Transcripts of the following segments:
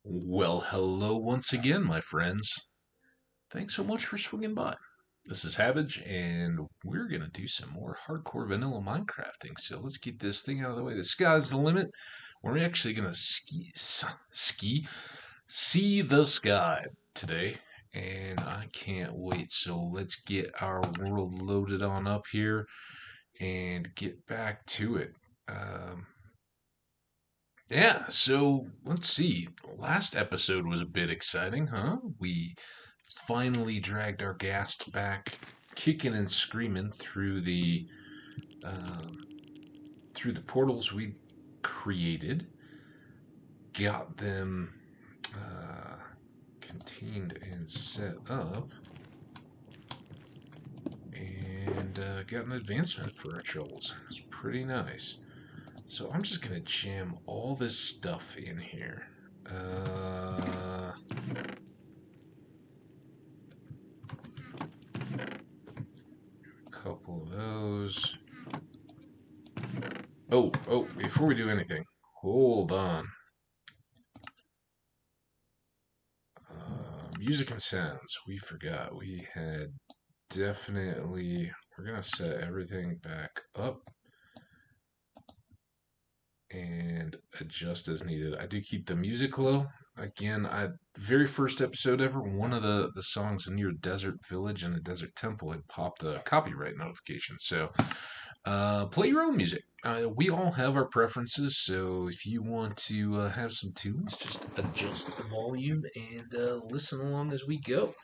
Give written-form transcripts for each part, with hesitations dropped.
Well, hello once again, my friends. Thanks so much for swinging by. This is Hambbage, and we're going to do some more hardcore vanilla Minecrafting. So let's get this thing out of the way. The sky's the limit. We're actually going to see the sky today, and I can't wait. So let's get our world loaded on up here and get back to it. Um, Yeah, so let's see. Last episode was a bit exciting, huh? We finally dragged our Ghast back, kicking and screaming um, through the portals we created, got them contained and set up, and got an advancement for our troubles. It's pretty nice. So I'm just gonna jam all this stuff in here. Couple of those. Oh, before we do anything, hold on. Music and sounds. We forgot. We had definitely. We're going to set everything back up and adjust as needed. I do keep the music low. Again, very first episode ever, one of the songs near Desert Village and the Desert Temple had popped a copyright notification. So play your own music. We all have our preferences, so if you want to have some tunes, just adjust the volume and listen along as we go.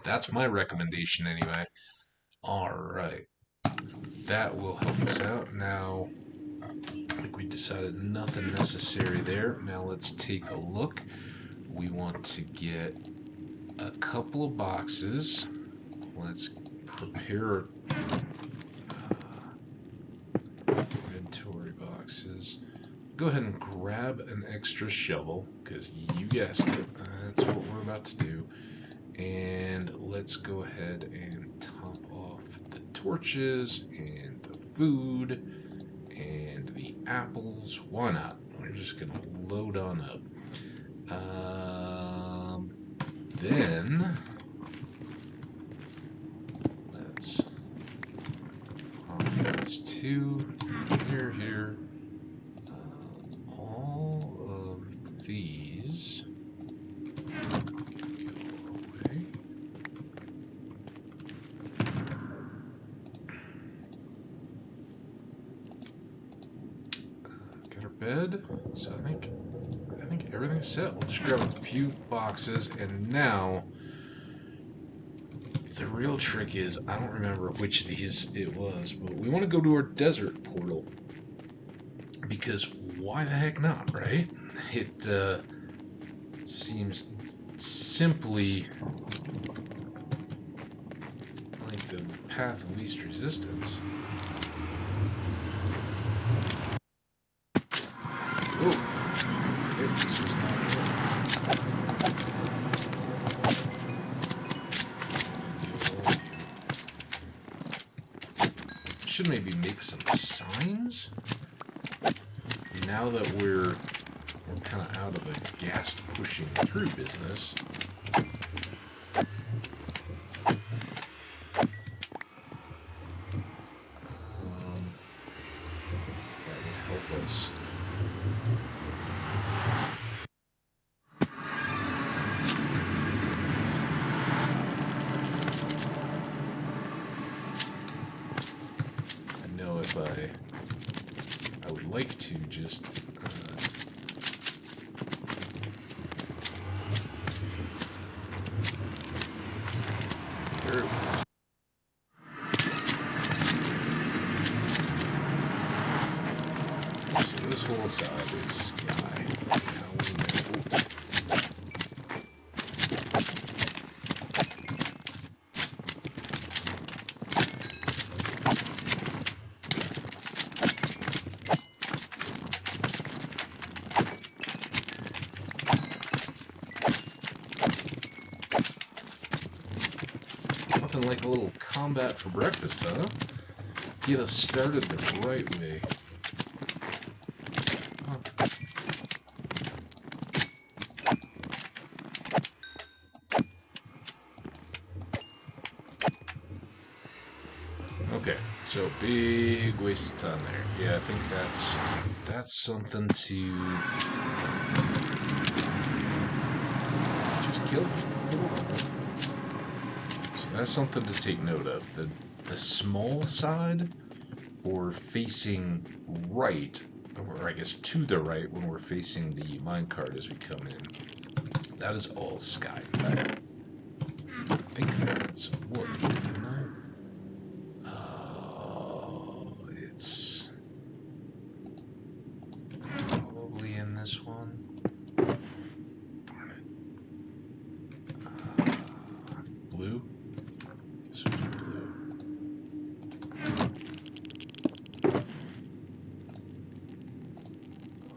That's my recommendation, anyway. All right, that will help us out. Now, I think we decided nothing necessary there. Now let's take a look. We want to get a couple of boxes. Let's prepare inventory boxes. Go ahead and grab an extra shovel, because you guessed it, that's what we're about to do. And let's go ahead and top off the torches and the food and the apples. Why not? We're just going to load on up. Then let's pop these two here. All of these go away. Got our bed. So I think everything's set. We'll just grab a few boxes, and now the real trick is, I don't remember which of these it was, but we want to go to our desert portal, because why the heck not, right? It seems simply like the path of least resistance. Oh, okay, this was not it. Should maybe make some signs now that we're kind of out of the Ghast pushing through business. That would help us. I know if I would like to just so this whole side is sky. Nothing like a little combat for breakfast, huh? Get us started the right way. So big waste of time there. Yeah, I think that's something to just kill. So that's something to take note of. The small side, or facing right, or I guess to the right when we're facing the minecart as we come in. That is all sky. I think I had some wood, didn't I? It's probably in this one. Darn it. Blue? Guess it was blue.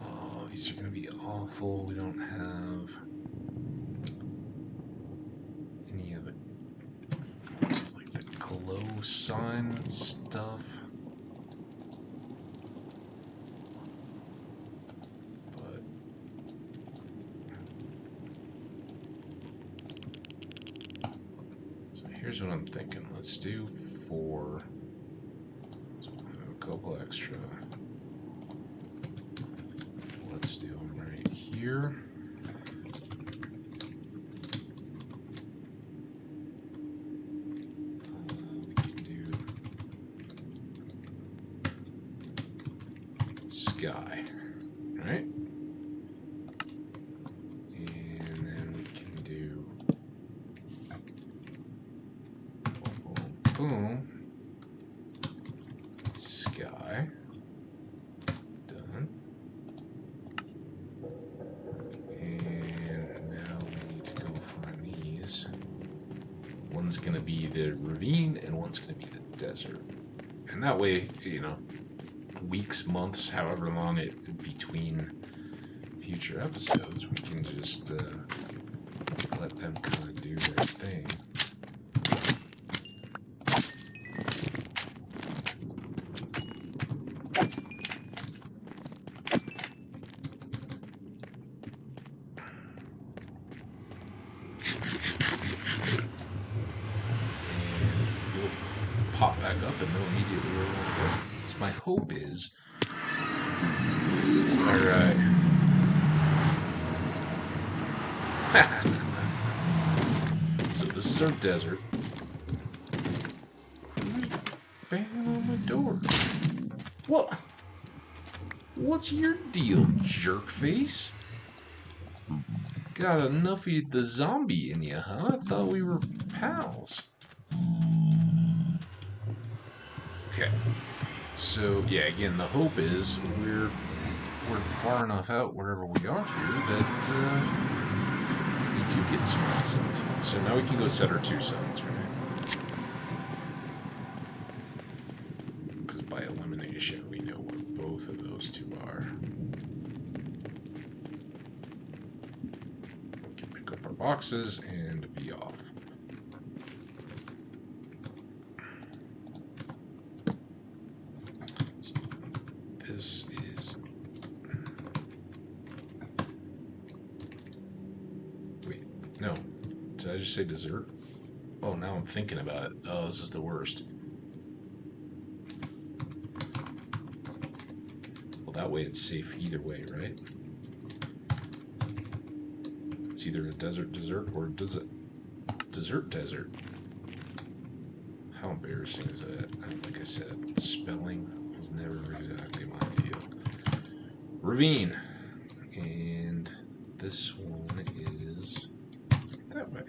Oh, these are going to be awful. We don't have any of the, like the glow sign stuff. Here's what I'm thinking. Let's do 4. So we'll have a couple extra. Let's do them right here. We can do sky, right? And then we can do boom, sky, done. And now we need to go find these. One's going to be the ravine and one's going to be the desert. And that way, you know, weeks, months, however long it between future episodes, we can just let them kind of do their thing. Pop back up and know immediately where we're going. So my hope is, alright. So this is our desert. Who's banging on my door? What? What's your deal, jerk face? Got enough of the zombie in you, huh? I thought we were pals. Okay, so yeah, again, the hope is we're far enough out wherever we are here that we do get some sunlight. So now we can go set our 2 suns, right? Because by elimination, we know what both of those 2 are. We can pick up our boxes and be off. This is... Wait, no. Did I just say dessert? Oh, now I'm thinking about it. Oh, this is the worst. Well, that way it's safe either way, right? It's either a desert or dessert. Desert. How embarrassing is that? Like I said, spelling was never exactly my deal. Ravine. And this one is that way.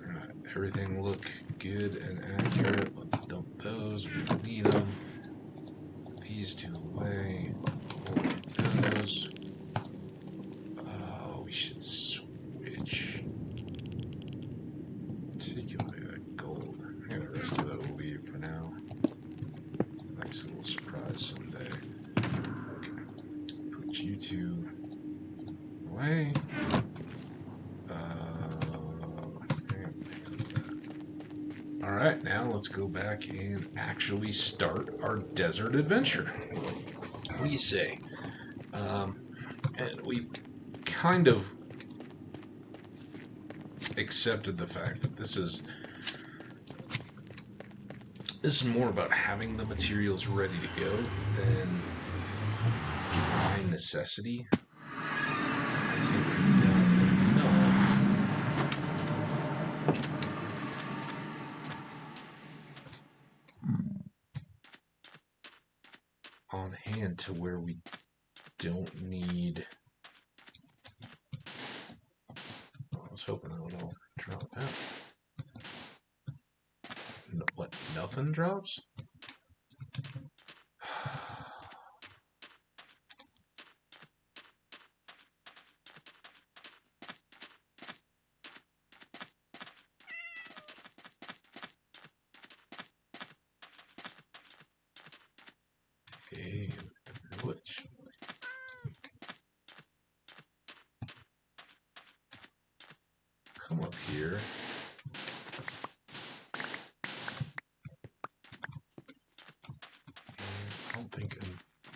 Alright, everything look good and accurate. Let's dump those. We don't need them. These 2 away. Hold those. Oh, we should switch. Particularly that gold. And the rest of it will leave for now. Nice little surprise someday. Okay. Put you 2 away. Alright, now let's go back and actually start our desert adventure. What do you say? And we've kind of accepted the fact that this is This is more about having the materials ready to go than dry necessity. I think we've got enough on hand to where we don't need. I was hoping that would all drop out. No, what? Nothing drops? Hey, glitch. Come up here. I don't think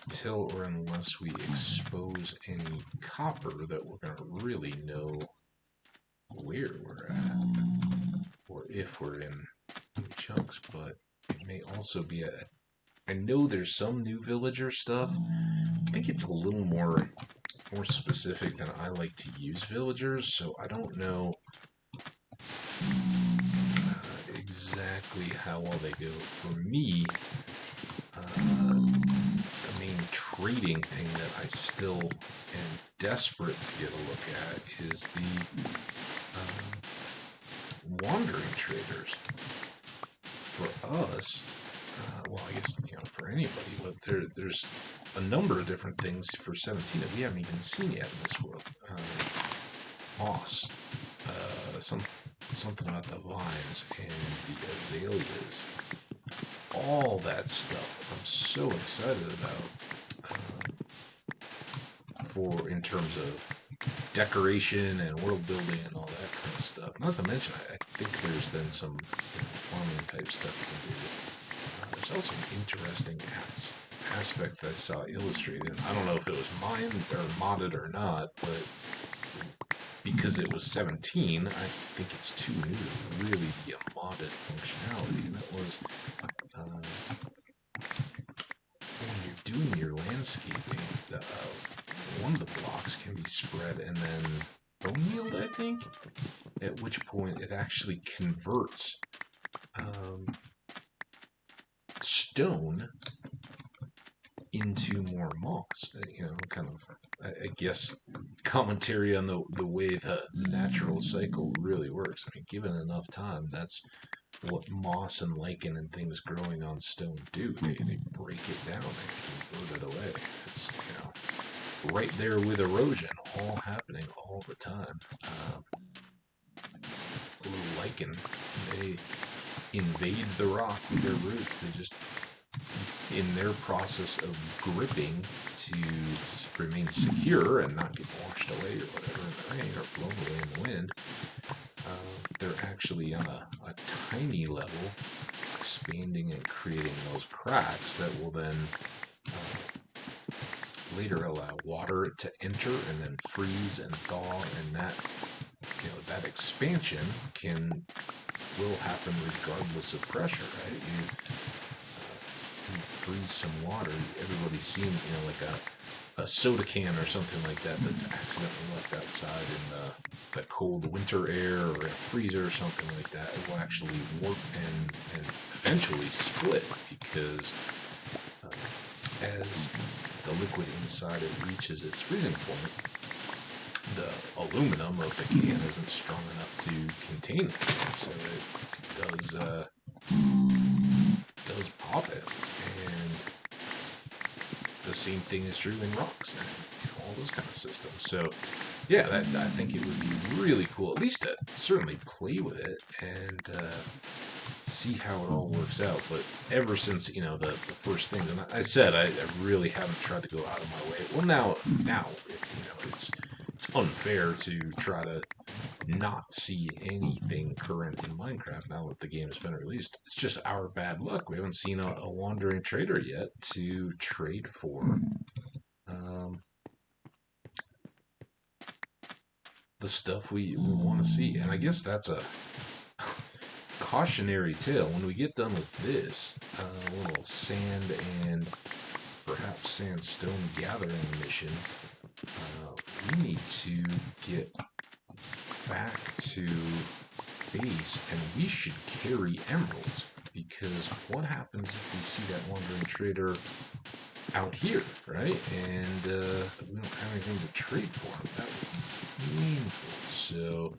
until or unless we expose any copper that we're going to really know where we're at, or if we're in chunks, but it may also be a... I know there's some new villager stuff. I think it's a little more specific than I like to use villagers, so I don't know exactly how well they go. For me, the main trading thing that I still am desperate to get a look at is the wandering traders. For us, well, I guess, for anybody, but there's a number of different things for 17 that we haven't even seen yet in this world. Moss, something about the vines and the azaleas, all that stuff I'm so excited about, for in terms of decoration and world building and all that kind of stuff. Not to mention, I think there's then some farming type stuff you can do. There's also an interesting aspect that I saw illustrated. I don't know if it was mined or modded or not, but because it was 17, I think it's too new to really be a modded functionality. And that was when you're doing your landscaping, one of the blocks can be spread and then bone mealed, I think, at which point it actually converts stone into more moss. Kind of, I guess, commentary on the way the natural cycle really works. I mean, given enough time, that's what moss and lichen and things growing on stone do. They break it down and convert it away. It's, right there with erosion, all happening all the time. Little lichen, they invade the rock with their roots. They just, in their process of gripping to remain secure and not get washed away or whatever in the rain or blown away in the wind, they're actually on a tiny level expanding and creating those cracks that will then later allow water to enter and then freeze and thaw, and that expansion will happen regardless of pressure, right? You freeze some water. Everybody's seen, like a soda can or something like that that's accidentally left outside in the cold winter air or a freezer or something like that. It will actually warp and eventually split because as the liquid inside it reaches its freezing point, the aluminum of the can isn't strong enough to contain it, so it does pop it. And the same thing is true in rocks and all those kind of systems. So yeah, I think it would be really cool, at least to certainly play with it and see how it all works out. But ever since the first thing, and I said I really haven't tried to go out of my way. Well, now it's unfair to try to not see anything current in Minecraft now that the game has been released. It's just our bad luck. We haven't seen a wandering trader yet to trade for the stuff we want to see. And I guess that's a cautionary tale. When we get done with this little sand and perhaps sandstone gathering mission, we need to get back to base, and we should carry emeralds, because what happens if we see that wandering trader out here, right? And we don't have anything to trade for him. That would be painful. So,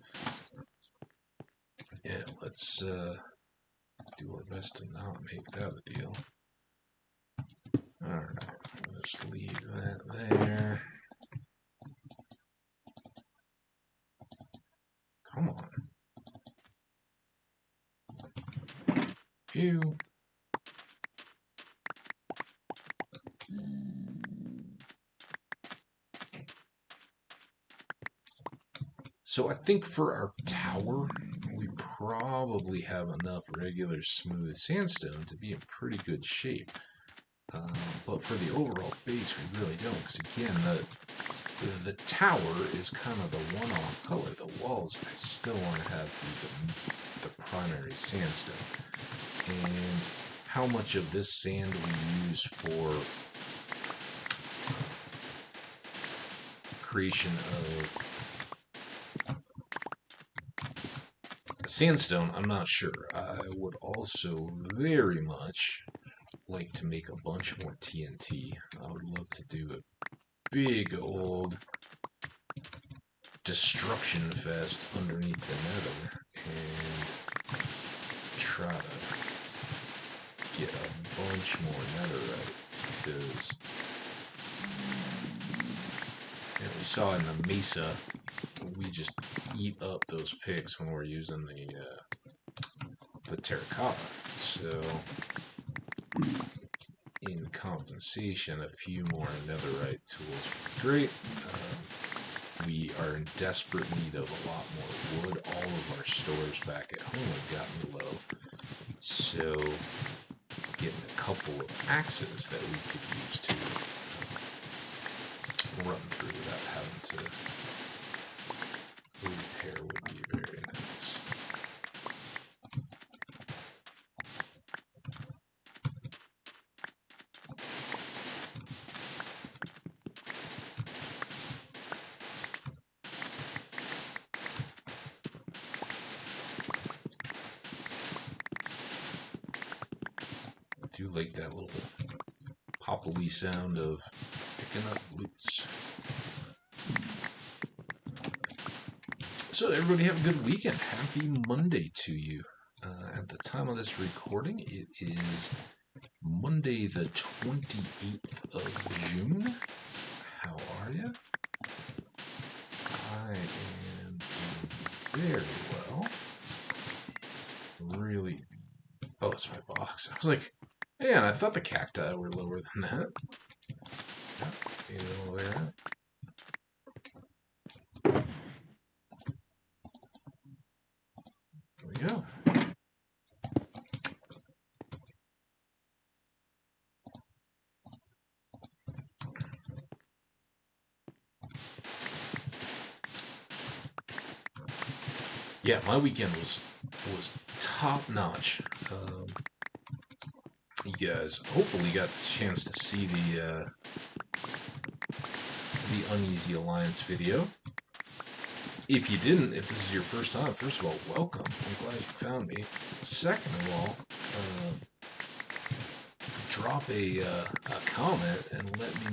yeah, let's do our best to not make that a deal. Alright, let's leave that there. Come on. Phew. So I think for our tower, we probably have enough regular smooth sandstone to be in pretty good shape. But for the overall base, we really don't, because again, the tower is kind of the one-off color. The walls, I still want to have the primary sandstone. And how much of this sand we use for creation of sandstone, I'm not sure. I would also very much like to make a bunch more TNT. I would love to do a big old destruction fest underneath the nether and try to get a bunch more netherite, because we saw in the mesa, we just eat up those picks when we're using the terracotta. So in compensation, a few more netherite tools would be great. We are in desperate need of a lot more wood. All of our stores back at home have gotten low. So getting a couple of axes that we could use to run through without having to repair would be very nice. I do like that little poppily sound of picking up loots. So everybody have a good weekend. Happy Monday to you. At the time of this recording, it is Monday the 28th of June. How are you? I am doing very well. Really. Oh, it's my box. I was like, man, I thought the cacti were lower than that. You know where at? There we go. Yeah, my weekend was top notch. You guys hopefully got the chance to see the Uneasy Alliance video. If you didn't, if this is your first time, first of all, welcome. I'm glad you found me. Second of all, drop a comment and let me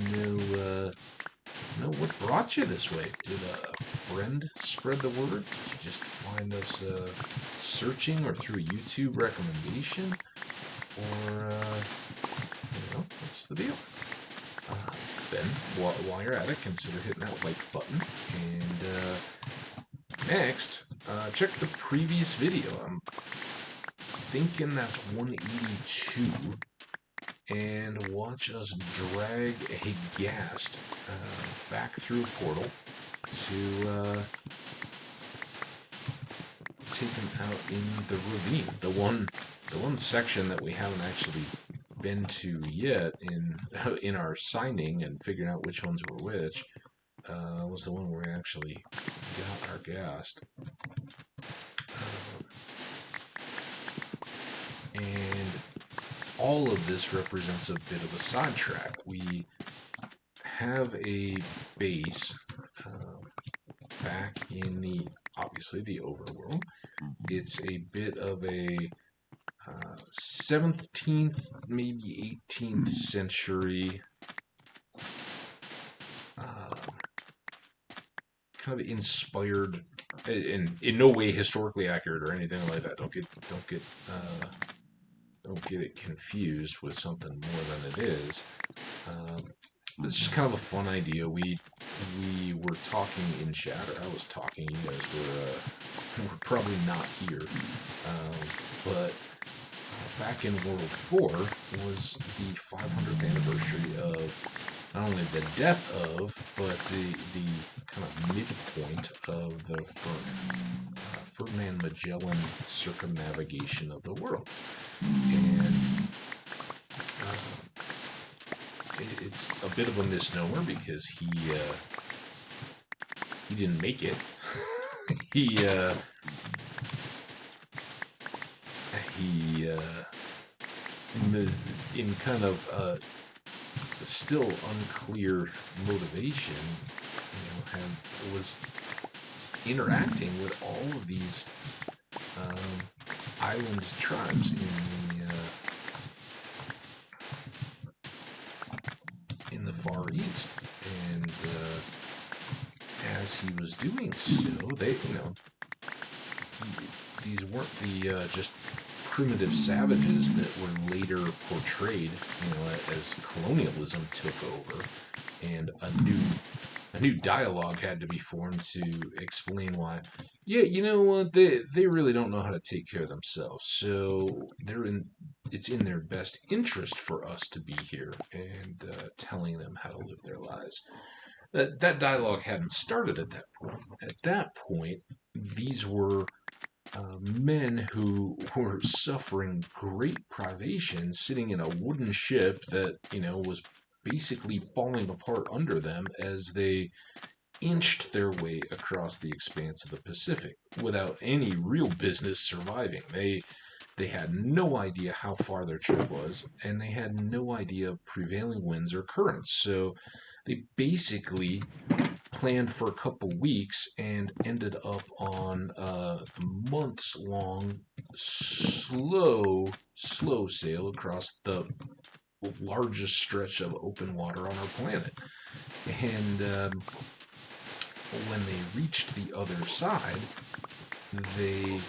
know what brought you this way. Did a friend spread the word? Did you just find us searching or through a YouTube recommendation? Or, what's the deal? Then, while you're at it, consider hitting that like button. And next, check the previous video. I'm thinking that's 182. And watch us drag a Ghast back through a portal to take him out in the ravine. The one section that we haven't actually been to yet in our signing and figuring out which ones were which was the one where we actually got our Ghast. And all of this represents a bit of a sidetrack. We have a base back in obviously the overworld. It's a bit of a 17th, maybe 18th century kind of inspired, and in no way historically accurate or anything like that. Don't get it confused with something more than it is. It's just kind of a fun idea. We were talking in chat, or I was talking. You guys were probably not here, but back in World 4 was the 500th anniversary of not only the death of, but the kind of midpoint of the Ferdinand Magellan circumnavigation of the world. And it's a bit of a misnomer because he didn't make it. he in kind of still unclear motivation, was interacting with all of these island tribes in the Far East, and as he was doing so, these weren't the just primitive savages that were later portrayed, as colonialism took over, and a new dialogue had to be formed to explain why. Yeah, you know what? They really don't know how to take care of themselves, so it's in their best interest for us to be here and telling them how to live their lives. That dialogue hadn't started at that point. At that point, these were men who were suffering great privation, sitting in a wooden ship that, was basically falling apart under them as they inched their way across the expanse of the Pacific without any real business surviving. They had no idea how far their trip was, and they had no idea of prevailing winds or currents. So they basically planned for a couple weeks and ended up on a months-long slow sail across the largest stretch of open water on our planet. And when they reached the other side, they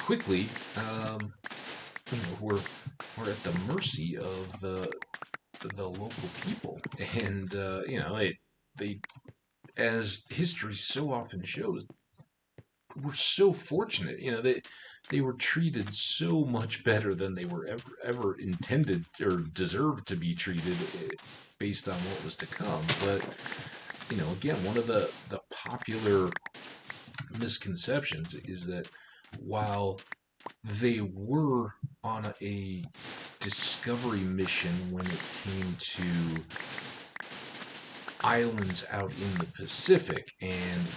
quickly were at the mercy of the local people, and they as history so often shows, were so fortunate. They were treated so much better than they were ever intended or deserved to be treated, based on what was to come. But again, one of the popular misconceptions is that while they were on a discovery mission when it came to islands out in the Pacific, and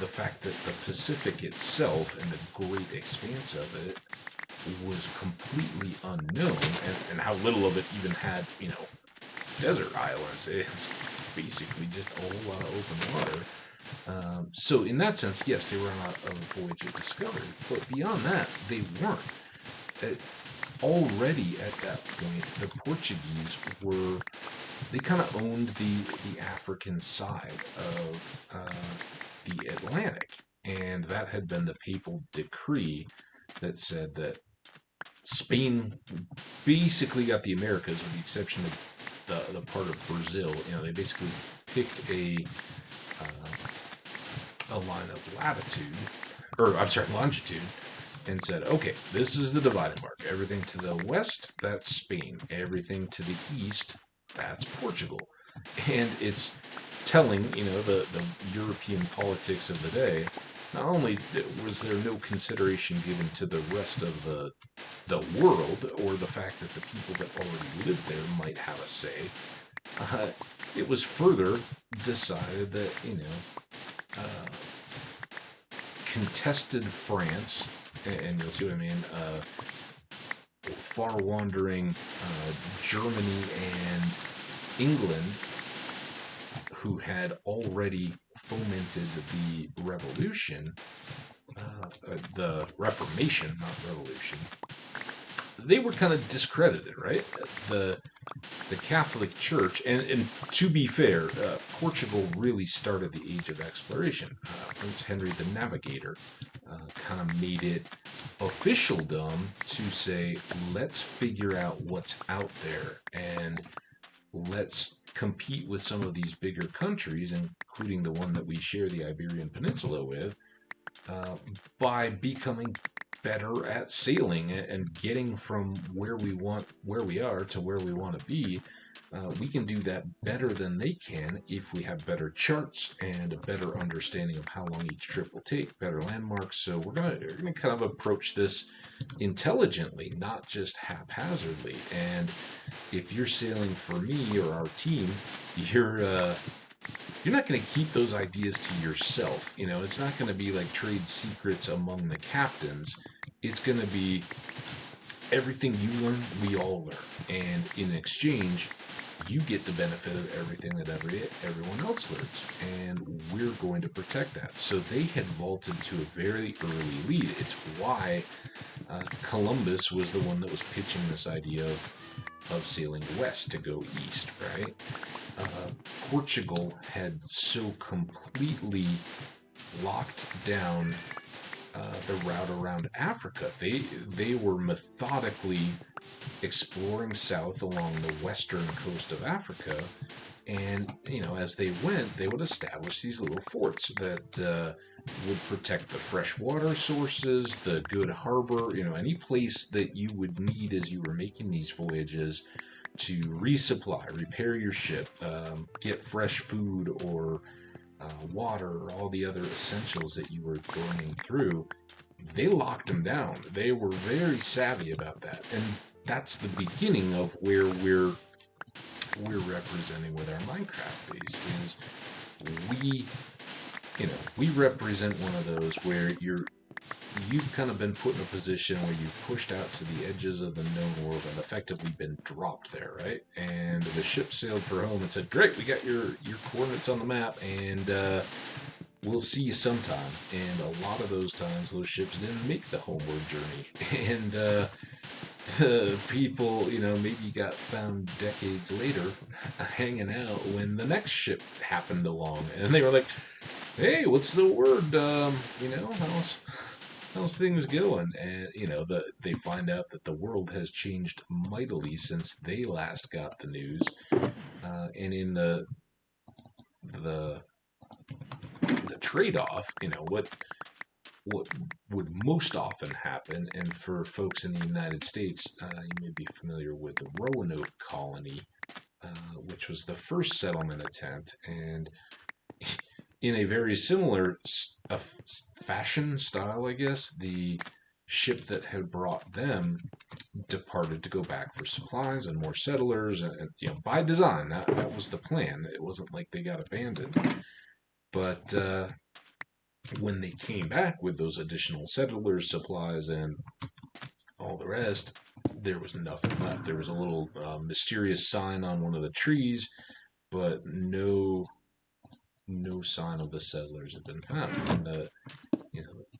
the fact that the Pacific itself and the great expanse of it was completely unknown, and how little of it even had, desert islands. It's basically just a whole lot of open water. So in that sense, yes, they were on a voyage of discovery. But beyond that, they weren't. Already at that point, the Portuguese they kind of owned the African side of the Atlantic. And that had been the papal decree that said that Spain basically got the Americas, with the exception of the part of Brazil. They basically picked a line of longitude, and said, okay, this is the dividing mark. Everything to the west, that's Spain. Everything to the east, that's Portugal. And it's telling, the European politics of the day. Not only was there no consideration given to the rest of the world, or the fact that the people that already lived there might have a say, it was further decided that, contested France, and you'll see what I mean, far-wandering Germany and England, who had already fomented the revolution, the Reformation, not revolution, they were kind of discredited, right? The Catholic Church, and to be fair, Portugal really started the Age of Exploration. Prince Henry the Navigator kind of made it officialdom to say, let's figure out what's out there and let's compete with some of these bigger countries, including the one that we share the Iberian Peninsula with, by becoming better at sailing and getting from where we are to where we want to be. We can do that better than they can if we have better charts and a better understanding of how long each trip will take, better landmarks. So we're gonna kind of approach this intelligently, not just haphazardly. And if you're sailing for me or our team, you're not going to keep those ideas to yourself. You know, it's not going to be like trade secrets among the captains. It's going to be everything you learn, we all learn. And in exchange, you get the benefit of everything that everyone else learns. And we're going to protect that. So they had vaulted to a very early lead. It's why Columbus was the one that was pitching this idea of sailing west to go east, right? Portugal had so completely locked down the route around Africa. They were methodically exploring south along the western coast of Africa, and as they went, they would establish these little forts that would protect the freshwater sources, the good harbor, any place that you would need as you were making these voyages to resupply, repair your ship, get fresh food or water or all the other essentials that you were going through. They locked them down. They were very savvy about that, and that's the beginning of where we're representing with our Minecraft base. Is we represent one of those where you've kind of been put in a position where you've pushed out to the edges of the known world and effectively been dropped there, right? And the ship sailed for home and said, great, we got your coordinates on the map, and we'll see you sometime. And a lot of those times, those ships didn't make the homeward journey. And the people, maybe got found decades later hanging out when the next ship happened along. And they were like, hey, what's the word? How's things going? And they find out that the world has changed mightily since they last got the news. And in the trade-off, what would most often happen, and for folks in the United States, you may be familiar with the Roanoke colony, which was the first settlement attempt, and in a very similar fashion style, I guess, the ship that had brought them departed to go back for supplies and more settlers, and by design, that was the plan. It wasn't like they got abandoned. But when they came back with those additional settlers, supplies, and all the rest, there was nothing left. There was a little mysterious sign on one of the trees, but no sign of the settlers had been found. And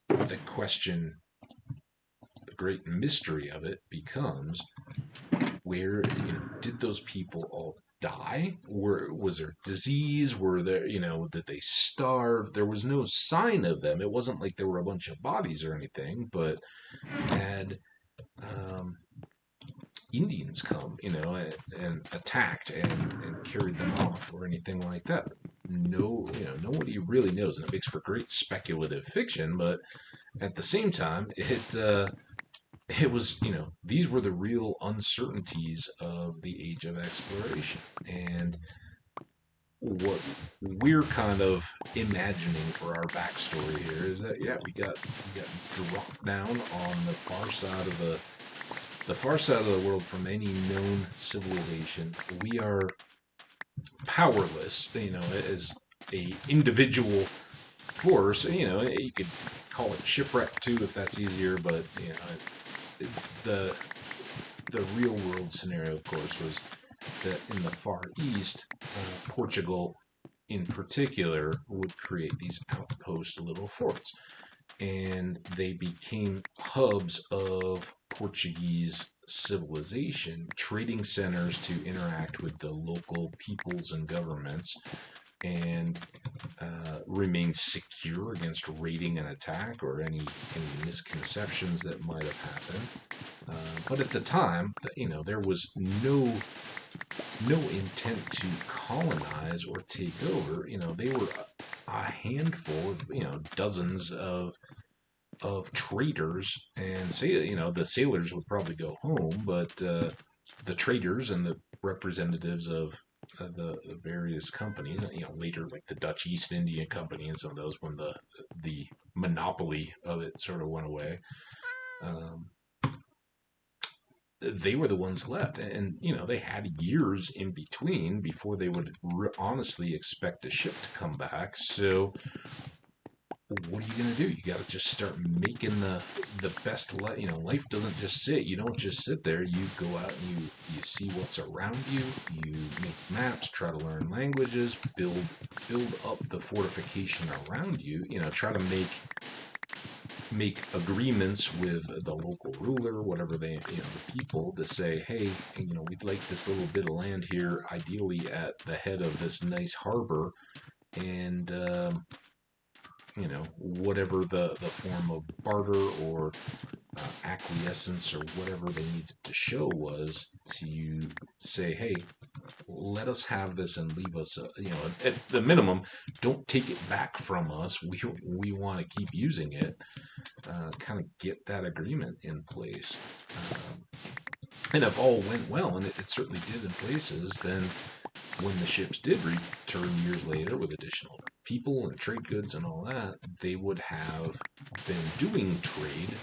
the question, the great mystery of it becomes, where did those people all die? Was there disease? Were there, did they starve? There was no sign of them. It wasn't like there were a bunch of bodies or anything, but had Indians come, and attacked and carried them off or anything like that. No, nobody really knows, and it makes for great speculative fiction, but at the same time, it was, these were the real uncertainties of the Age of Exploration. And what we're kind of imagining for our backstory here is that, we got dropped down on the far side of the world from any known civilization. We are powerless, as a individual force. You could call it shipwreck too if that's easier, but the the real world scenario, of course, was that in the Far East, Portugal in particular would create these outpost little forts. And they became hubs of Portuguese civilization, trading centers to interact with the local peoples and governments, and remain secure against raiding and attack or any misconceptions that might have happened. But at the time, there was no intent to colonize or take over. They were a handful of, dozens of traders, and the sailors would probably go home, but the traders and the representatives of the various companies, later like the Dutch East India Company and some of those, when the monopoly of it sort of went away, they were the ones left, and they had years in between before they would honestly expect a ship to come back. So what are you going to do? You got to just start making the best life. Life doesn't just sit. You don't just sit there. You go out and you see what's around you. You make maps, try to learn languages, build up the fortification around you. Try to make agreements with the local ruler, whatever the people, to say, hey, we'd like this little bit of land here, ideally at the head of this nice harbor, and whatever the form of barter or acquiescence or whatever they needed to show was, to say, hey, let us have this and leave us, at the minimum, don't take it back from us. We want to keep using it. Kind of get that agreement in place. And if all went well, and it certainly did in places, then when the ships did return years later with additional people and trade goods and all that, they would have been doing trade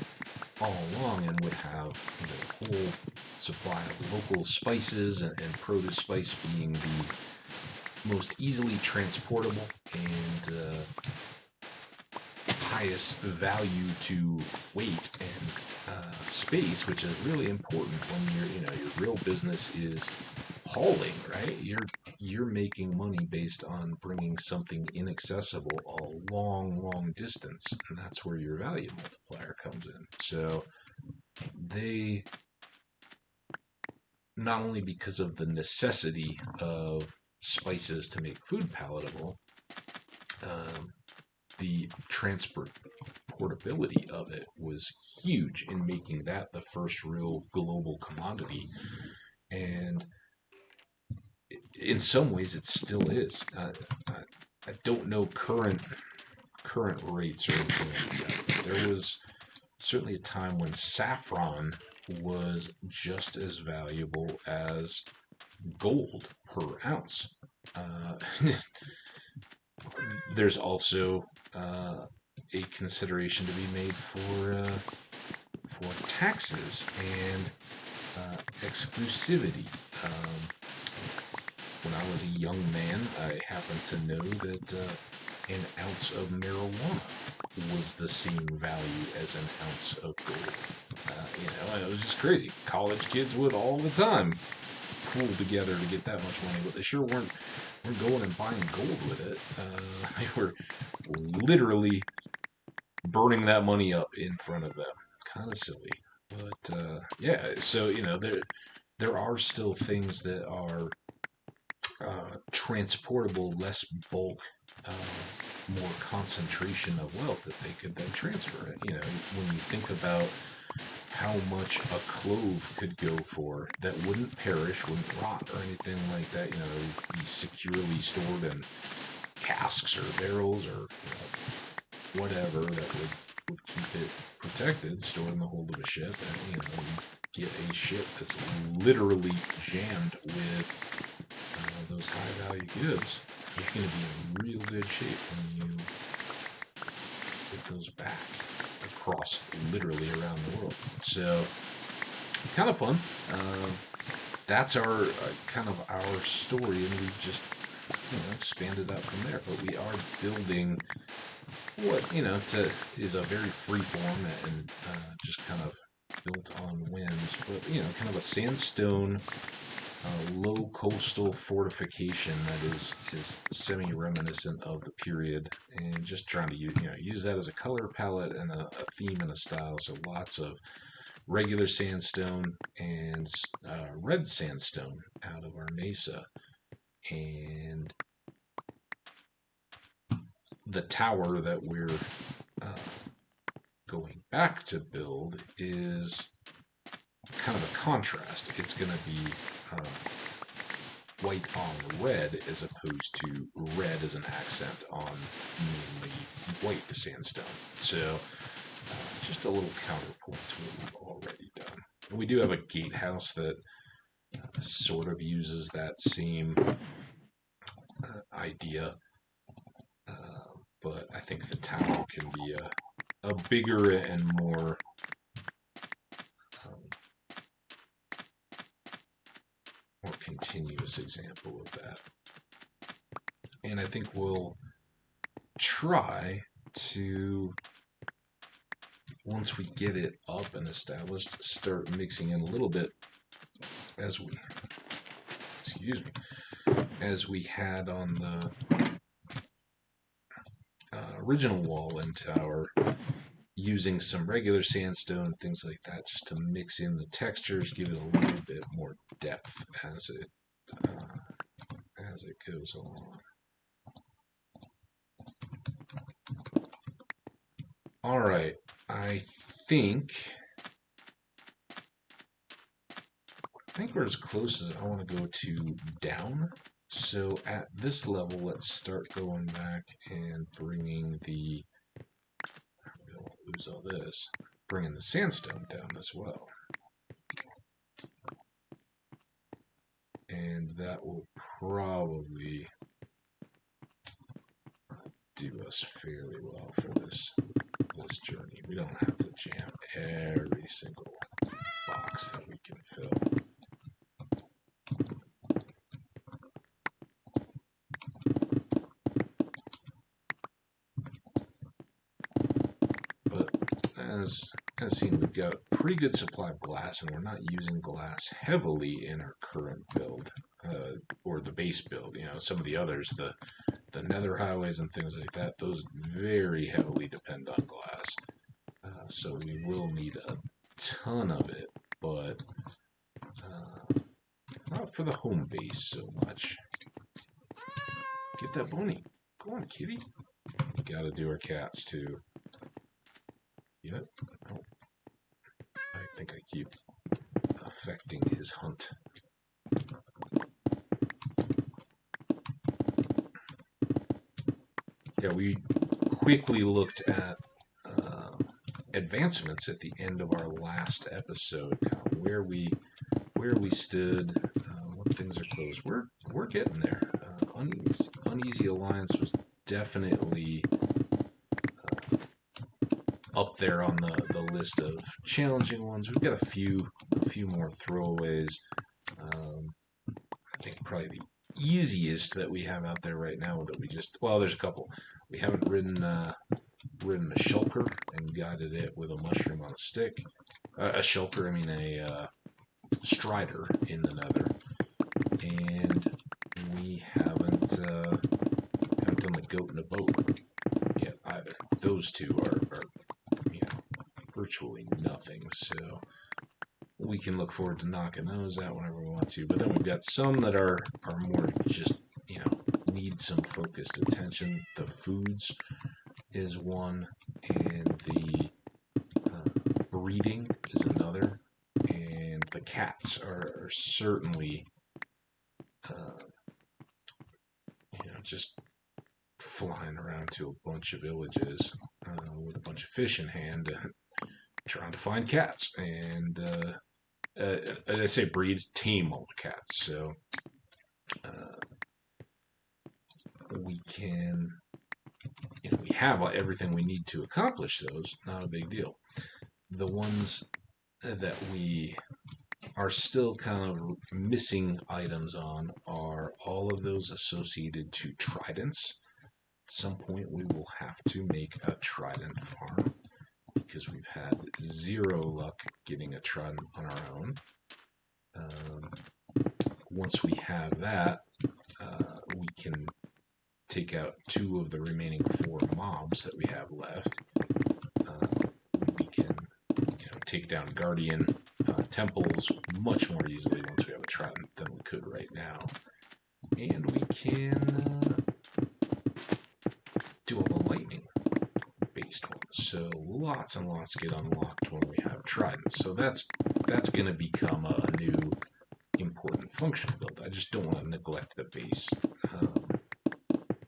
all along and would have the whole supply of local spices and produce, spice being the most easily transportable and highest value to weight and space, which is really important when your real business is hauling, right? You're making money based on bringing something inaccessible a long distance, and that's where your value multiplier comes in. So they, not only because of the necessity of spices to make food palatable, the transportability of it was huge in making that the first real global commodity. And in some ways it still is. I don't know current rates or anything like that. There was certainly a time when saffron was just as valuable as gold per ounce. There's also a consideration to be made for taxes and exclusivity. When I was a young man, I happened to know that an ounce of marijuana was the same value as an ounce of gold. It was just crazy. College kids would all the time pool together to get that much money, but they sure weren't going and buying gold with it. They were literally burning that money up in front of them. Kind of silly. But yeah, so there are still things that are transportable, less bulk, more concentration of wealth that they could then transfer it. When you think about how much a clove could go for that wouldn't perish, wouldn't rot or anything like that, it would be securely stored in casks or barrels or whatever that would keep it protected, stored in the hold of a ship, and get a ship that's literally jammed with those high value goods. You're going to be in real good shape when you get those back across literally around the world. So kind of fun. That's our kind of our story, and we've just expanded out from there. But we are building what is a very free form and just kind of built on winds, but kind of a sandstone, low coastal fortification that is semi-reminiscent of the period, and just trying to use that as a color palette and a theme and a style. So lots of regular sandstone and red sandstone out of our mesa, and the tower that we're going back to build is kind of a contrast. It's going to be white on red as opposed to red as an accent on mainly white sandstone. So just a little counterpoint to what we've already done. And we do have a gatehouse that sort of uses that same idea, but I think the tower can be a bigger and more continuous example of that. And I think we'll try to, once we get it up and established, start mixing in a little bit as we had on the original wall and tower, using some regular sandstone and things like that, just to mix in the textures, give it a little bit more depth as it goes along. All right, I think we're as close as I want to go to down. So at this level, let's start going back and bringing the, I don't want to lose all this, bringing the sandstone down as well. And that will probably do us fairly well for this journey. We don't have to jam every single box that we can fill. But as seen, we've got a pretty good supply of glass, and we're not using glass heavily in our current build, or the base build. Some of the others, the nether highways and things like that, those very heavily depend on glass. So we will need a ton of it, but not for the home base so much. Get that bunny. Go on, kitty. Gotta do our cats too. Yep. Oh. I think I keep affecting his hunt. Yeah, we quickly looked at advancements at the end of our last episode, kind of where we stood, what things are closed. We're getting there. Uneasy Alliance was definitely up there on the list of challenging ones. We've got a few more throwaways. I think probably the easiest that we have out there right now that there's a couple. We haven't ridden a shulker and guided it with a mushroom on a stick. A shulker, I mean a strider in the nether. And we haven't done the goat in a boat yet either. Those two are virtually nothing, so we can look forward to knocking those out whenever we want to. But then we've got some that are more just, need some focused attention. The foods is one, and the breeding is another, and the cats are certainly just flying around to a bunch of villages with a bunch of fish in hand, trying to find cats, and I say breed, tame all the cats. So we can, we have everything we need to accomplish those. Not a big deal. The ones that we are still kind of missing items on are all of those associated to tridents. At some point, we will have to make a trident farm, because we've had zero luck getting a trident on our own. Once we have that, we can take out 2 of the remaining 4 mobs that we have left. We can take down Guardian temples much more easily once we have a trident than we could right now. And we can do all the lightning-based ones. So lots and lots get unlocked when we have tridents. So that's going to become a new important function build. I just don't want to neglect the base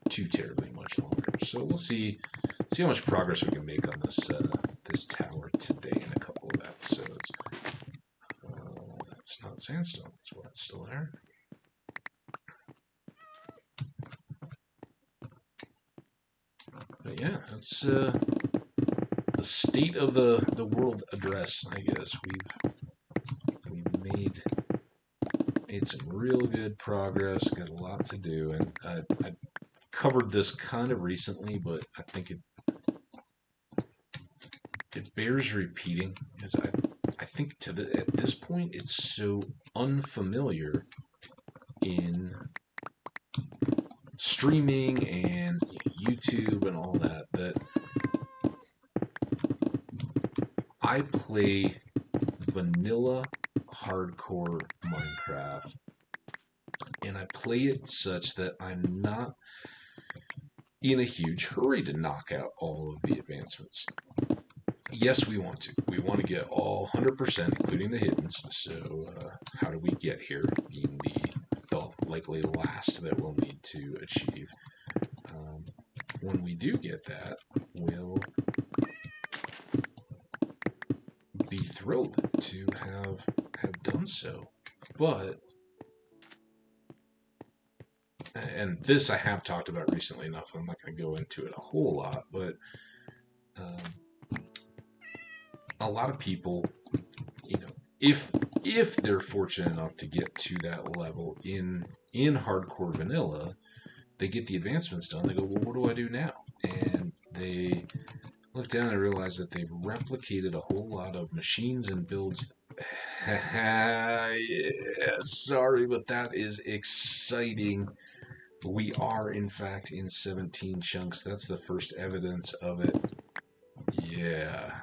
too terribly much longer. So we'll see how much progress we can make on this this tower today in a couple of episodes. That's not sandstone. That's why it's still there. But yeah, that's the state of the world address. I guess we've made some real good progress. Got a lot to do, and I covered this kind of recently, but I think it bears repeating, because I think at this point it's so unfamiliar in streaming and YouTube and all that I play vanilla hardcore Minecraft, and I play it such that I'm not in a huge hurry to knock out all of the advancements. Yes, we want to. We want to get all 100%, including the hiddens. So how do we get here? Being the likely last that we'll need to achieve. When we do get that, we'll be thrilled to have done so. But, and this I have talked about recently enough, I'm not going to go into it a whole lot, but a lot of people, if they're fortunate enough to get to that level in hardcore vanilla, they get the advancements done. They go, well, what do I do now? And they look down and realize that they've replicated a whole lot of machines and builds. Yeah, sorry, but that is exciting. We are, in fact, in 17 chunks. That's the first evidence of it. Yeah.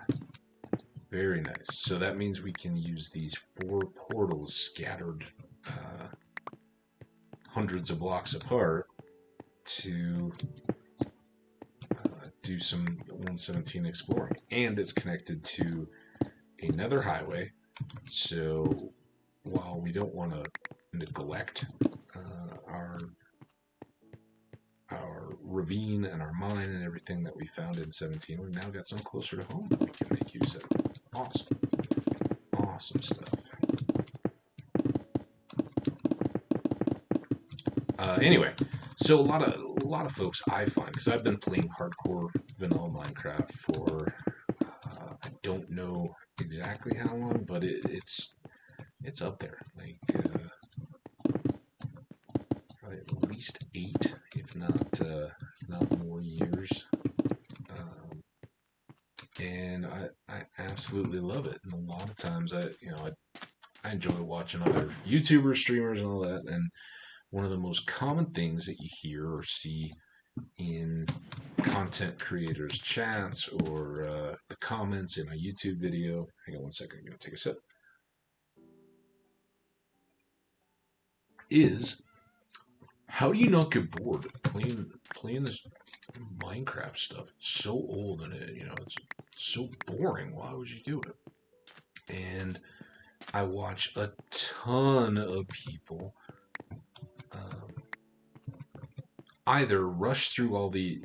Very nice. So that means we can use these 4 portals scattered hundreds of blocks apart to do some 117 exploring. And it's connected to another highway. So while we don't want to neglect our ravine and our mine and everything that we found in 17, we've now got some closer to home that we can make use of. Awesome. Awesome stuff. Anyway, so a lot of folks I find, because I've been playing hardcore vanilla Minecraft for I don't know exactly how long, but it's up there, like probably at least 8, if not more years. And I absolutely love it. And a lot of times I enjoy watching other YouTubers, streamers, and all that. And one of the most common things that you hear or see in content creators' chats or the comments in a YouTube video. Hang on one second, I'm going to take a sip. Is, how do you not get bored playing this Minecraft stuff? It's so old and it's so boring. Why would you do it? And I watch a ton of people either rush through all the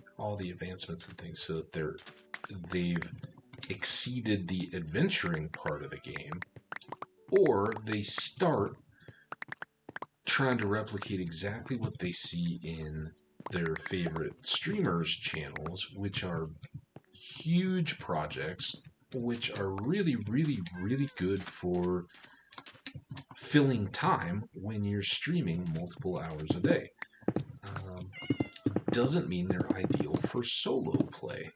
advancements and things so that they've exceeded the adventuring part of the game, or they start trying to replicate exactly what they see in their favorite streamers' channels, which are huge projects, which are really, really, really good for filling time when you're streaming multiple hours a day. Doesn't mean they're ideal for solo play.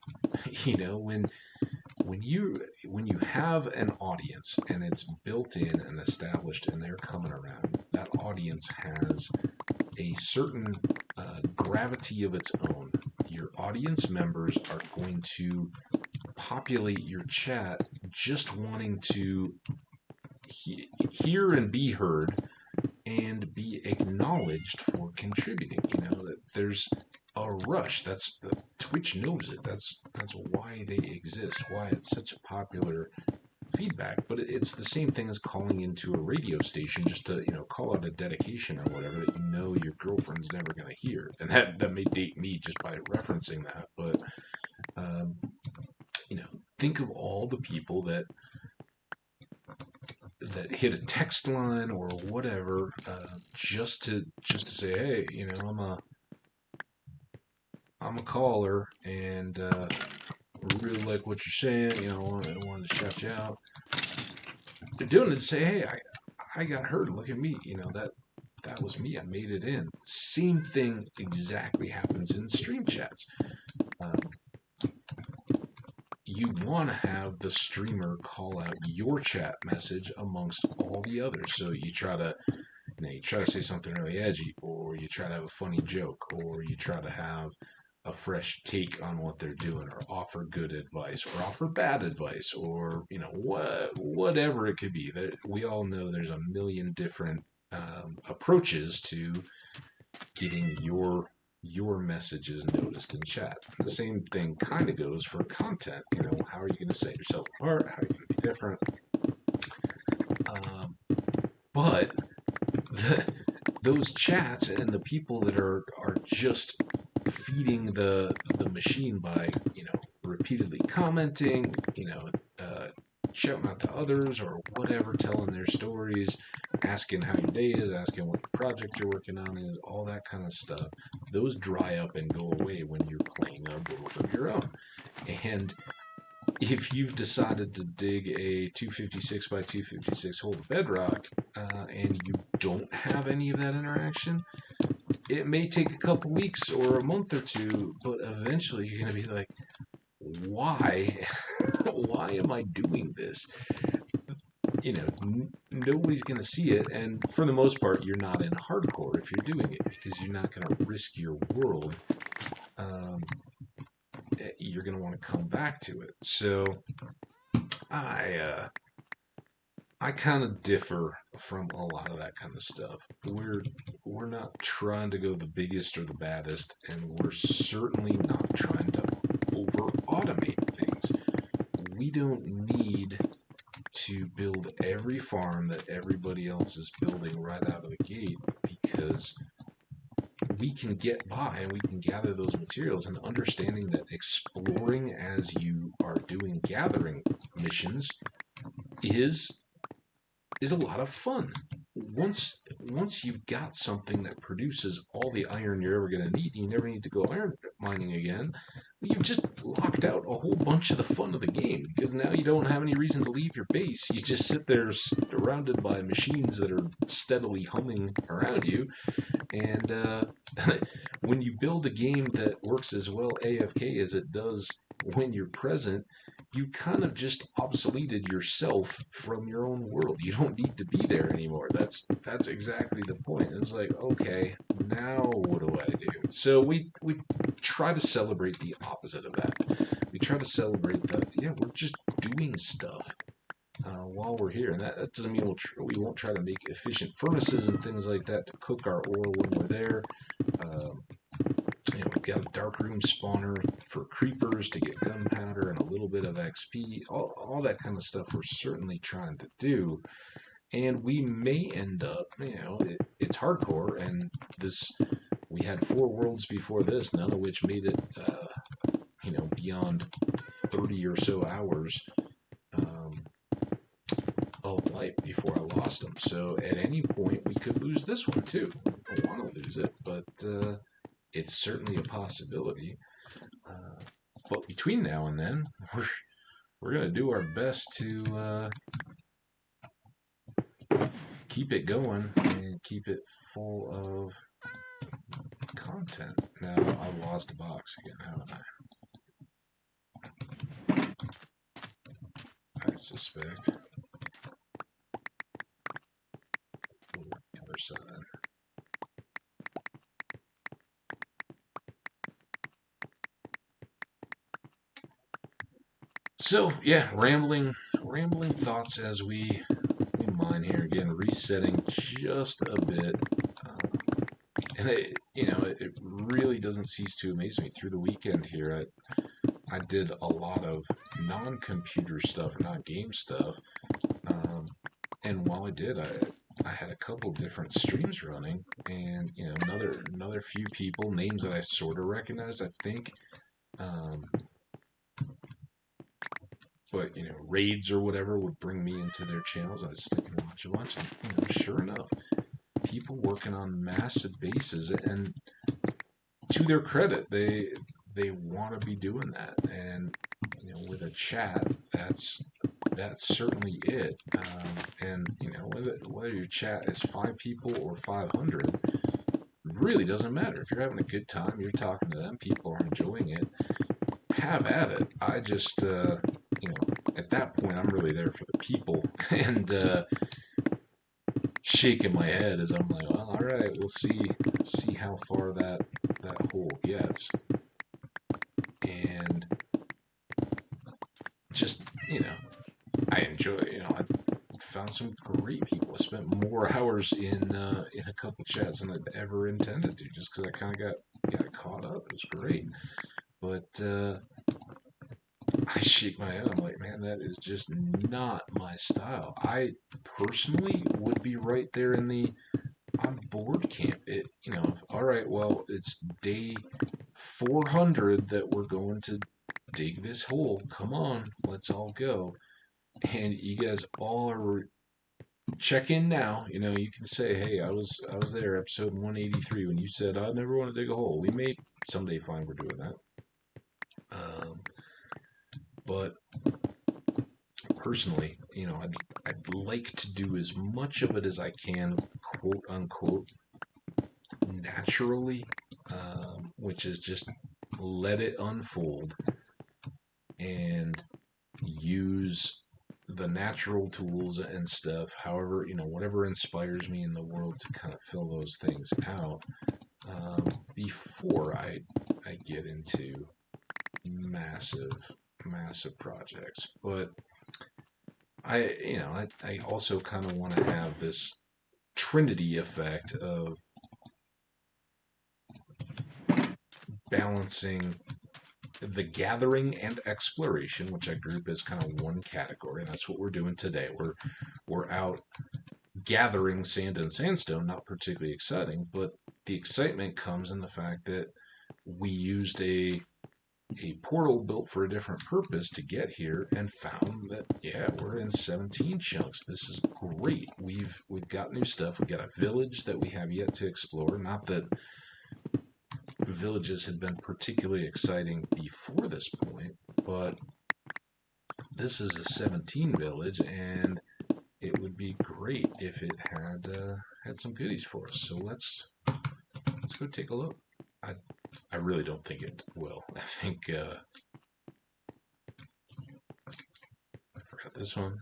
when you have an audience and it's built in and established and they're coming around, that audience has a certain gravity of its own. Your audience members are going to populate your chat just wanting to hear and be heard and be acknowledged for contributing. You know that there's a rush. Twitch knows it. That's why they exist. Why it's such a popular feedback. But it's the same thing as calling into a radio station just to call out a dedication or whatever that your girlfriend's never going to hear. And that may date me just by referencing that. But think of all the people that hit a text line or whatever just to say, hey, I'm a caller and really like what you're saying. I wanted to shout you out. They're doing it to say, hey, I got heard. Look at me. That was me. I made it in. Same thing exactly happens in stream chats. You want to have the streamer call out your chat message amongst all the others. So you try to say something really edgy, or you try to have a funny joke, or you try to have a fresh take on what they're doing, or offer good advice, or offer bad advice, or whatever it could be. We all know there's a million different approaches to getting your messages noticed in chat. The same thing kind of goes for content. How are you going to set yourself apart? How are you going to be different? But those chats and the people that are just feeding the machine by repeatedly commenting, shouting out to others or whatever, telling their stories, asking how your day is, asking what project you're working on is, all that kind of stuff. Those dry up and go away when you're playing a world of your own. And if you've decided to dig a 256 by 256 hole of bedrock and you don't have any of that interaction, it may take a couple weeks or a month or two, but eventually you're going to be like, why? Why am I doing this? Nobody's going to see it, and for the most part, you're not in hardcore if you're doing it, because you're not going to risk your world. You're going to want to come back to it. So, I kind of differ from a lot of that kind of stuff. We're not trying to go the biggest or the baddest, and we're certainly not trying to over automate things. We don't need to build every farm that everybody else is building right out of the gate, because we can get by and we can gather those materials, and understanding that exploring as you are doing gathering missions is a lot of fun. Once you've got something that produces all the iron you're ever going to need, you never need to go iron mining again. You've just locked out a whole bunch of the fun of the game, because now you don't have any reason to leave your base. You just sit there surrounded by machines that are steadily humming around you. And when you build a game that works as well AFK as it does when you're present, you kind of just obsoleted yourself from your own world. You don't need to be there anymore. That's exactly the point. It's like, okay, now what do I do? So we try to celebrate the opposite of that. We try to celebrate we're just doing stuff while we're here, and that doesn't mean we won't try to make efficient furnaces and things like that to cook our ore when we're there. We've got a dark room spawner for creepers to get gunpowder and a little bit of XP. All that kind of stuff we're certainly trying to do. And we may end up, it's hardcore, and we had 4 worlds before this, none of which made it, beyond 30 or so hours of light before I lost them. So at any point, we could lose this one too. I don't want to lose it, but it's certainly a possibility. But between now and then, we're going to do our best to keep it going and keep it full of content. Now, I lost a box again, haven't I? I suspect. The other side. So yeah, rambling thoughts as we mine here again, resetting just a bit, and it really doesn't cease to amaze me. Through the weekend here, I did a lot of non-computer stuff, not game stuff, um, and while I did, I had a couple different streams running, and another few people, names that I sort of recognized, I think. Um, but raids or whatever would bring me into their channels. I'd stick and watch a bunch, and sure enough, people working on massive bases, and to their credit, they want to be doing that, and with a chat, that's certainly it. And whether your chat is 5 people or 500, really doesn't matter. If you're having a good time, you're talking to them, people are enjoying it, have at it. I just, at that point, I'm really there for the people, and shaking my head as I'm like, well, all right, we'll see how far that hole gets, and just I enjoy. I found some great people. I spent more hours in a couple chats than I'd ever intended to, just because I kind of got caught up. It was great, but I shake my head. I'm like, man, that is just not my style. I personally would be right there in the on board camp. All right, well, it's day 400 that we're going to dig this hole. Come on, let's all go. And you guys all are check in now. You can say, hey, I was there, episode 183, when you said I never want to dig a hole. We may someday find we're doing that. But personally, I'd like to do as much of it as I can, quote unquote, naturally, which is just let it unfold and use the natural tools and stuff, however, whatever inspires me in the world to kind of fill those things out, before I get into massive projects. But I also kind of want to have this trinity effect of balancing the gathering and exploration, which I group as kind of one category, and that's what we're doing today. We're out gathering sand and sandstone, not particularly exciting, but the excitement comes in the fact that we used a portal built for a different purpose to get here, and found that we're in 17 chunks. This is great. We've got new stuff. We've got a village that we have yet to explore. Not that villages had been particularly exciting before this point, but this is a 17 village, and it would be great if it had some goodies for us. So let's go take a look. I really don't think it will. I think I forgot this one.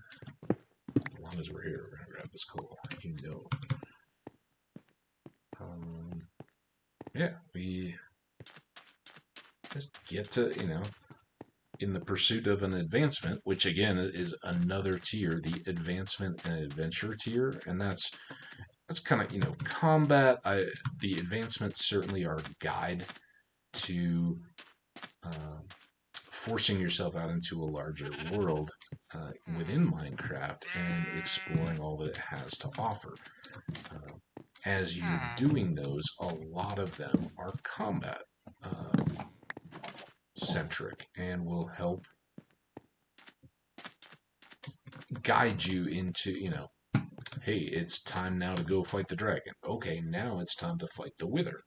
As long as we're here, we're gonna grab this coal. We just get to in the pursuit of an advancement, which again is another tier, the advancement and adventure tier, and that's kind of combat. The advancements certainly are a guide to forcing yourself out into a larger world within Minecraft and exploring all that it has to offer. As you're doing those, a lot of them are combat centric and will help guide you into, hey, it's time now to go fight the dragon. Okay, now it's time to fight the wither.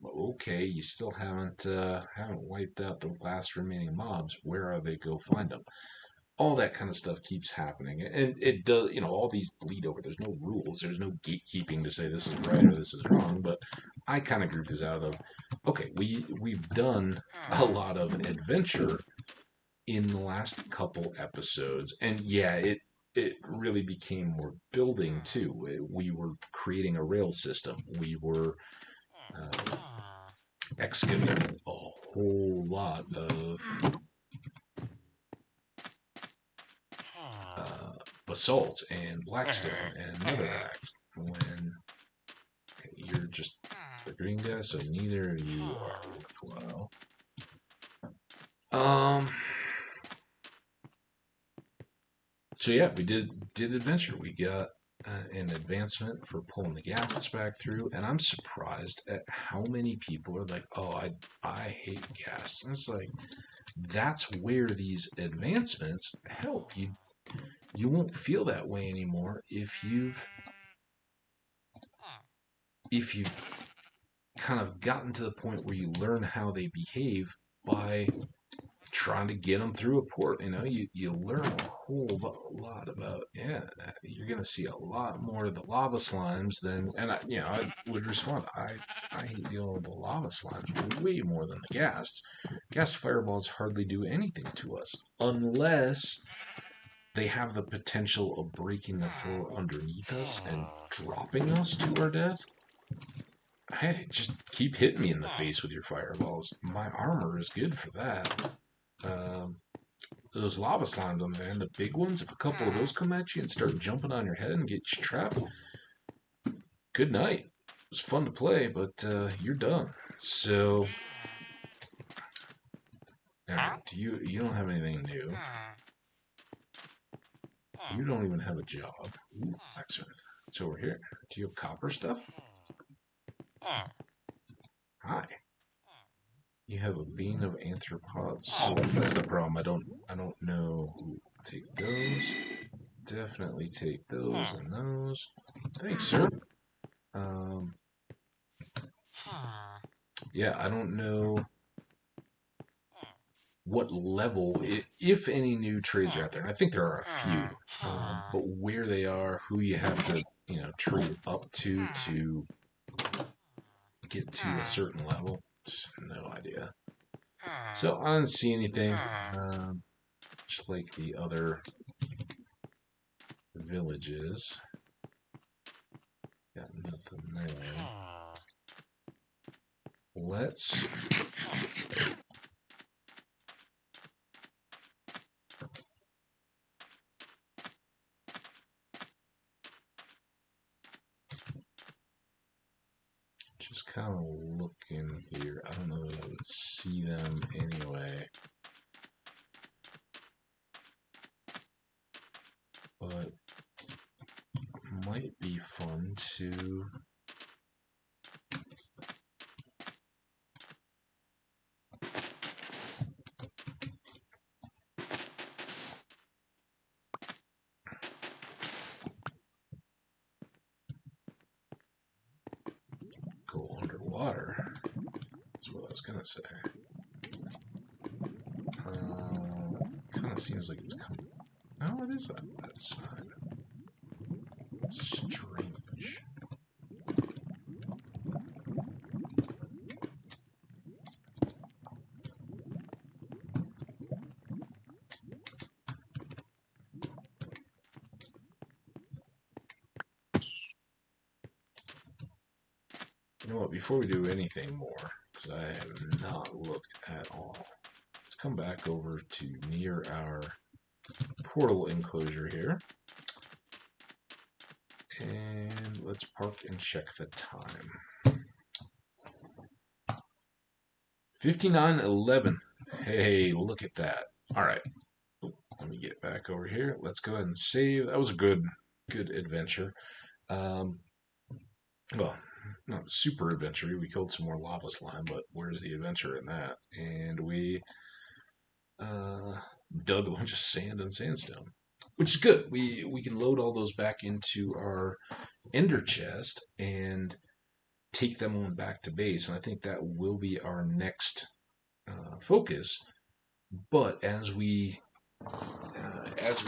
Okay, you still haven't wiped out the last remaining mobs. Where are they? Go find them. All that kind of stuff keeps happening, and it does. All these bleed over. There's no rules. There's no gatekeeping to say this is right or this is wrong. But I kind of grouped this out of, okay, we've done a lot of adventure in the last couple episodes, and yeah, it really became more building too. We were creating a rail system. We were uh, excavating a whole lot of uh, basalt and blackstone and netherrack. When you're just the green guy, so neither of you are worthwhile. So yeah, we did adventure. We got an advancement for pulling the Ghasts back through, and I'm surprised at how many people are like, "Oh, I hate Ghasts." And it's like that's where these advancements help you. You won't feel that way anymore if you've kind of gotten to the point where you learn how they behave by trying to get them through a port. You know, you learn a whole lot about, yeah, you're going to see a lot more of the lava slimes than, and I would respond, I hate dealing with the lava slimes way more than the ghast. Ghast fireballs hardly do anything to us unless they have the potential of breaking the floor underneath us and dropping us to our death. Hey, just keep hitting me in the face with your fireballs. My armor is good for that. Um, those lava slimes on the end, the big ones, if a couple of those come at you and start jumping on your head and get you trapped, good night. It was fun to play, but you're done. So, you don't have anything new. You don't even have a job. Ooh, blacksmith. It's over here. Do you have copper stuff? Hi. You have a bean of arthropods. So that's the problem. I don't know. Ooh, take those. Definitely take those and those. Thanks, sir. Um, yeah, I don't know what level, if any new trades are out there. And I think there are a few, but where they are, who you have to, trade up to get to a certain level, no idea. So I didn't see anything, just like the other villages. Got nothing there. Let's just kind of look in here. I don't know that I would see them anyway. But might be fun to go underwater. That's what I was gonna say. Kind of seems like it's coming. No, it is on that side. Strange. You know what? Before we do anything more, because I have not looked at all, let's come back over to near our portal enclosure here. And let's park and check the time. 59:11. Hey, look at that. All right. Let me get back over here. Let's go ahead and save. That was a good adventure. Well, not super adventure. We killed some more lava slime, but where's the adventure in that? And we dug a bunch of sand and sandstone, which is good. We can load all those back into our ender chest and take them on back to base, and I think that will be our next focus. But as we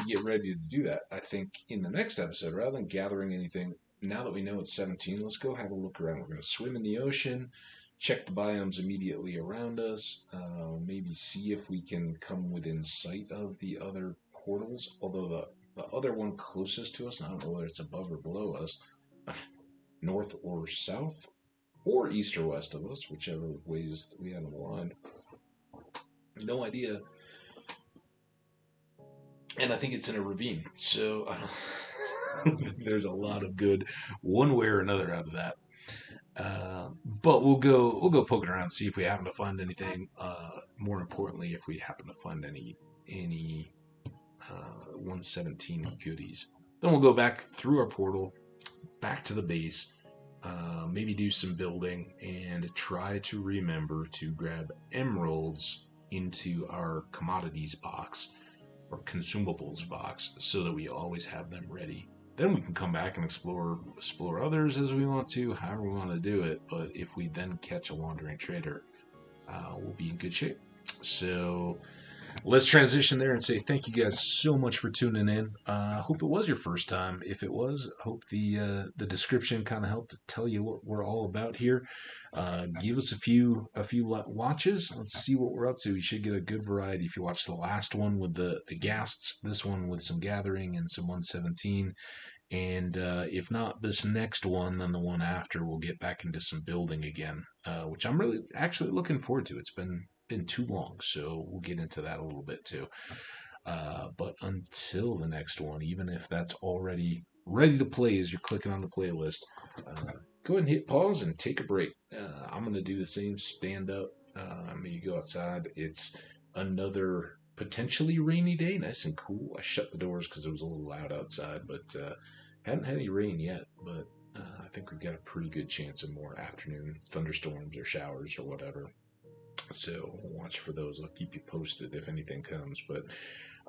get ready to do that, I think in the next episode, rather than gathering anything, now that we know it's 17, let's go have a look around. We're going to swim in the ocean, check the biomes immediately around us. Maybe see if we can come within sight of the other portals. Although the other one closest to us, I don't know whether it's above or below us, north or south, or east or west of us, whichever ways we have them aligned. No idea. And I think it's in a ravine, so I don't think there's a lot of good one way or another out of that. But we'll go poking around, see if we happen to find anything. More importantly, if we happen to find any 117 goodies, then we'll go back through our portal, back to the base. Maybe do some building and try to remember to grab emeralds into our commodities box or consumables box so that we always have them ready. Then we can come back and explore others as we want to, however we want to do it. But if we then catch a wandering trader, we'll be in good shape. So let's transition there and say thank you guys so much for tuning in. Hope it was your first time. If it was, hope the description kind of helped tell you what we're all about here. Give us a few watches. Let's see what we're up to. You should get a good variety if you watch the last one with the Ghasts, this one with some gathering and some 117. And if not this next one, then the one after, we'll get back into some building again, which I'm really actually looking forward to. It's been too long, so we'll get into that a little bit too. But until the next one, even if that's already ready to play as you're clicking on the playlist, go ahead and hit pause and take a break. I'm going to do the same, stand up, maybe go outside. It's another potentially rainy day, nice and cool. I shut the doors because it was a little loud outside, but hadn't had any rain yet. But I think we've got a pretty good chance of more afternoon thunderstorms or showers or whatever. So watch for those. I'll keep you posted if anything comes. But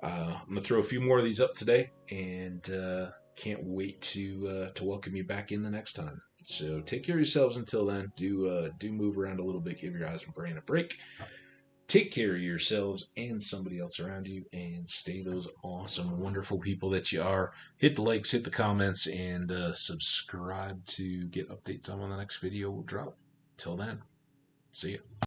I'm gonna throw a few more of these up today, and can't wait to welcome you back in the next time. So take care of yourselves until then. Do move around a little bit. Give your eyes and brain a break. Take care of yourselves and somebody else around you, and stay those awesome, wonderful people that you are. Hit the likes, hit the comments, and subscribe to get updates on when the next video will drop. Till then, see ya.